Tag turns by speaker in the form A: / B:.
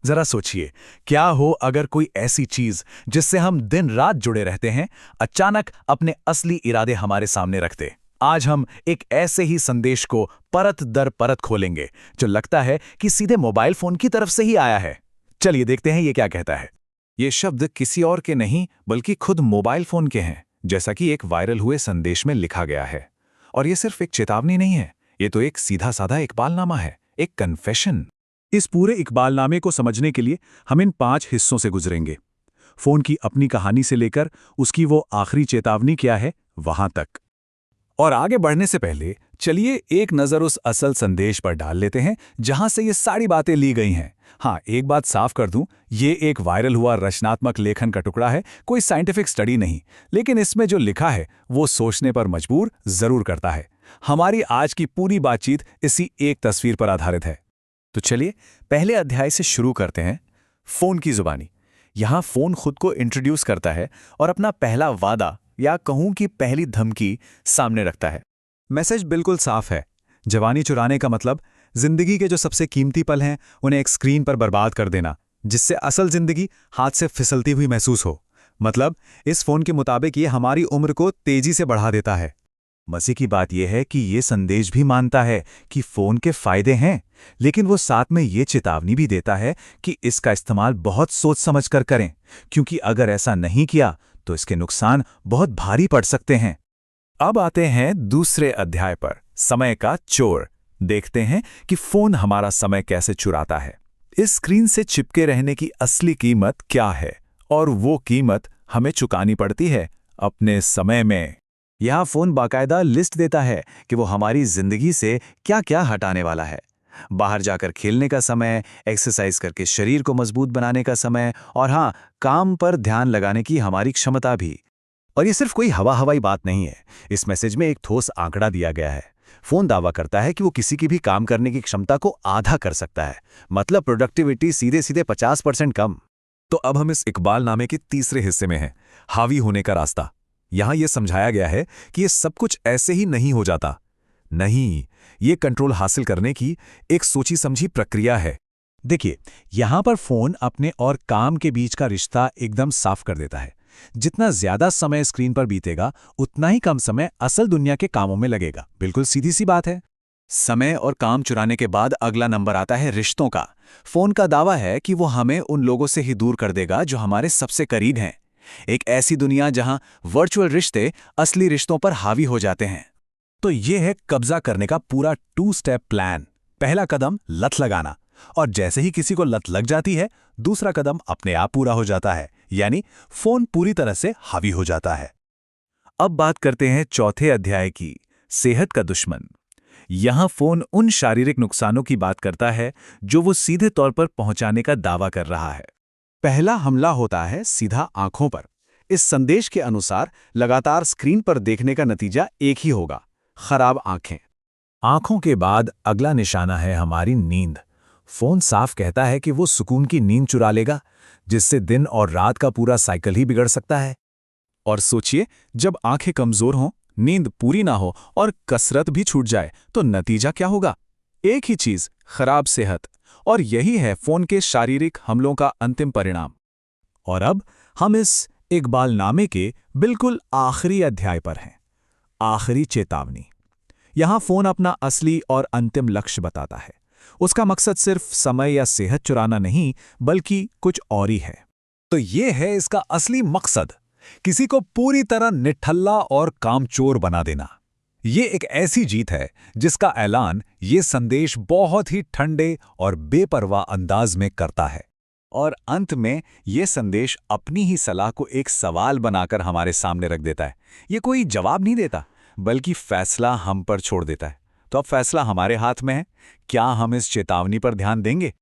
A: जरा सोचिए, क्या हो अगर कोई ऐसी चीज जिससे हम दिन रात जुड़े रहते हैं, अचानक अपने असली इरादे हमारे सामने रख दे। आज हम एक ऐसे ही संदेश को परत दर परत खोलेंगे जो लगता है कि सीधे मोबाइल फोन की तरफ से ही आया है। चलिए देखते हैं ये क्या कहता है। ये शब्द किसी और के नहीं बल्कि खुद मोबाइल फोन के हैं, जैसा कि एक वायरल हुए संदेश में लिखा गया है। और ये सिर्फ एक चेतावनी नहीं है, ये तो एक सीधा साधा इकबालनामा है, एक कन्फेशन। इस पूरे इकबालनामे को समझने के लिए हम इन 5 हिस्सों से गुजरेंगे। फोन की अपनी कहानी से लेकर उसकी वो आखिरी चेतावनी क्या है, वहां तक। और आगे बढ़ने से पहले चलिए एक नज़र उस असल संदेश पर डाल लेते हैं जहां से ये सारी बातें ली गई हैं। हाँ, एक बात साफ कर दूं, ये एक वायरल हुआ रचनात्मक लेखन का टुकड़ा है, कोई साइंटिफिक स्टडी नहीं, लेकिन इसमें जो लिखा है वो सोचने पर मजबूर जरूर करता है। हमारी आज की पूरी बातचीत इसी एक तस्वीर पर आधारित है। तो चलिए पहले अध्याय से शुरू करते हैं। फोन की जुबानी। यहां फोन खुद को इंट्रोड्यूस करता है और अपना पहला वादा या कहूं कि पहली धमकी सामने रखता है। मैसेज बिल्कुल साफ है। जवानी चुराने का मतलब जिंदगी के जो सबसे कीमती पल हैं उन्हें एक स्क्रीन पर बर्बाद कर देना, जिससे असल जिंदगी हाथ से फिसलती हुई महसूस हो। मतलब इस फोन के मुताबिक ये हमारी उम्र को तेजी से बढ़ा देता है। मजे की बात यह है कि ये संदेश भी मानता है कि फोन के फायदे हैं, लेकिन वो साथ में ये चेतावनी भी देता है कि इसका इस्तेमाल बहुत सोच समझ कर करें, क्योंकि अगर ऐसा नहीं किया तो इसके नुकसान बहुत भारी पड़ सकते हैं। अब आते हैं दूसरे अध्याय पर, समय का चोर। देखते हैं कि फोन हमारा समय कैसे चुराता है। इस स्क्रीन से चिपके रहने की असली कीमत क्या है, और वो कीमत हमें चुकानी पड़ती है अपने समय में। यहां फोन बाकायदा लिस्ट देता है कि वो हमारी जिंदगी से क्या क्या हटाने वाला है। बाहर जाकर खेलने का समय, एक्सरसाइज करके शरीर को मजबूत बनाने का समय, और हाँ, काम पर ध्यान लगाने की हमारी क्षमता भी। और ये सिर्फ कोई हवाई बात नहीं है। इस मैसेज में एक ठोस आंकड़ा दिया गया है। फोन दावा करता है कि वो किसी की भी काम करने की क्षमता को आधा कर सकता है, मतलब प्रोडक्टिविटी सीधे सीधे 50% कम। तो अब हम इस इकबालनामे के तीसरे हिस्से में हैं, हावी होने का रास्ता। यहां यह समझाया गया है कि ये सब कुछ ऐसे ही नहीं हो जाता। नहीं, ये कंट्रोल हासिल करने की एक सोची समझी प्रक्रिया है। देखिए, यहां पर फोन अपने और काम के बीच का रिश्ता एकदम साफ कर देता है। जितना ज्यादा समय स्क्रीन पर बीतेगा, उतना ही कम समय असल दुनिया के कामों में लगेगा। बिल्कुल सीधी सी बात है। समय और काम चुराने के बाद अगला नंबर आता है रिश्तों का। फोन का दावा है कि वो हमें उन लोगों से ही दूर कर देगा जो हमारे सबसे करीब हैं। एक ऐसी दुनिया जहां वर्चुअल रिश्ते असली रिश्तों पर हावी हो जाते हैं। तो ये है कब्जा करने का पूरा 2 स्टेप प्लान। पहला कदम लत लगाना, और जैसे ही किसी को लत लग जाती है, दूसरा कदम अपने आप पूरा हो जाता है, यानी फोन पूरी तरह से हावी हो जाता है। अब बात करते हैं चौथे अध्याय की, सेहत का दुश्मन। यहां फोन उन शारीरिक नुकसानों की बात करता है जो वो सीधे तौर पर पहुंचाने का दावा कर रहा है। पहला हमला होता है सीधा आंखों पर। इस संदेश के अनुसार लगातार स्क्रीन पर देखने का नतीजा एक ही होगा, खराब आंखें। आंखों के बाद अगला निशाना है हमारी नींद। फोन साफ कहता है कि वो सुकून की नींद चुरा लेगा, जिससे दिन और रात का पूरा साइकिल ही बिगड़ सकता है। और सोचिए, जब आंखें कमजोर हों, नींद पूरी ना हो और कसरत भी छूट जाए तो नतीजा क्या होगा? एक ही चीज, खराब सेहत। और यही है फोन के शारीरिक हमलों का अंतिम परिणाम। और अब हम इस इकबालनामे के बिल्कुल आखिरी अध्याय पर हैं, आखिरी चेतावनी। यहां फोन अपना असली और अंतिम लक्ष्य बताता है। उसका मकसद सिर्फ समय या सेहत चुराना नहीं, बल्कि कुछ और ही है। तो ये है इसका असली मकसद, किसी को पूरी तरह निठल्ला और कामचोर बना देना। ये एक ऐसी जीत है जिसका ऐलान ये संदेश बहुत ही ठंडे और बेपरवाह अंदाज में करता है। और अंत में ये संदेश अपनी ही सलाह को एक सवाल बनाकर हमारे सामने रख देता है। ये कोई जवाब नहीं देता, बल्कि फैसला हम पर छोड़ देता है। तो अब फैसला हमारे हाथ में है। क्या हम इस चेतावनी पर ध्यान देंगे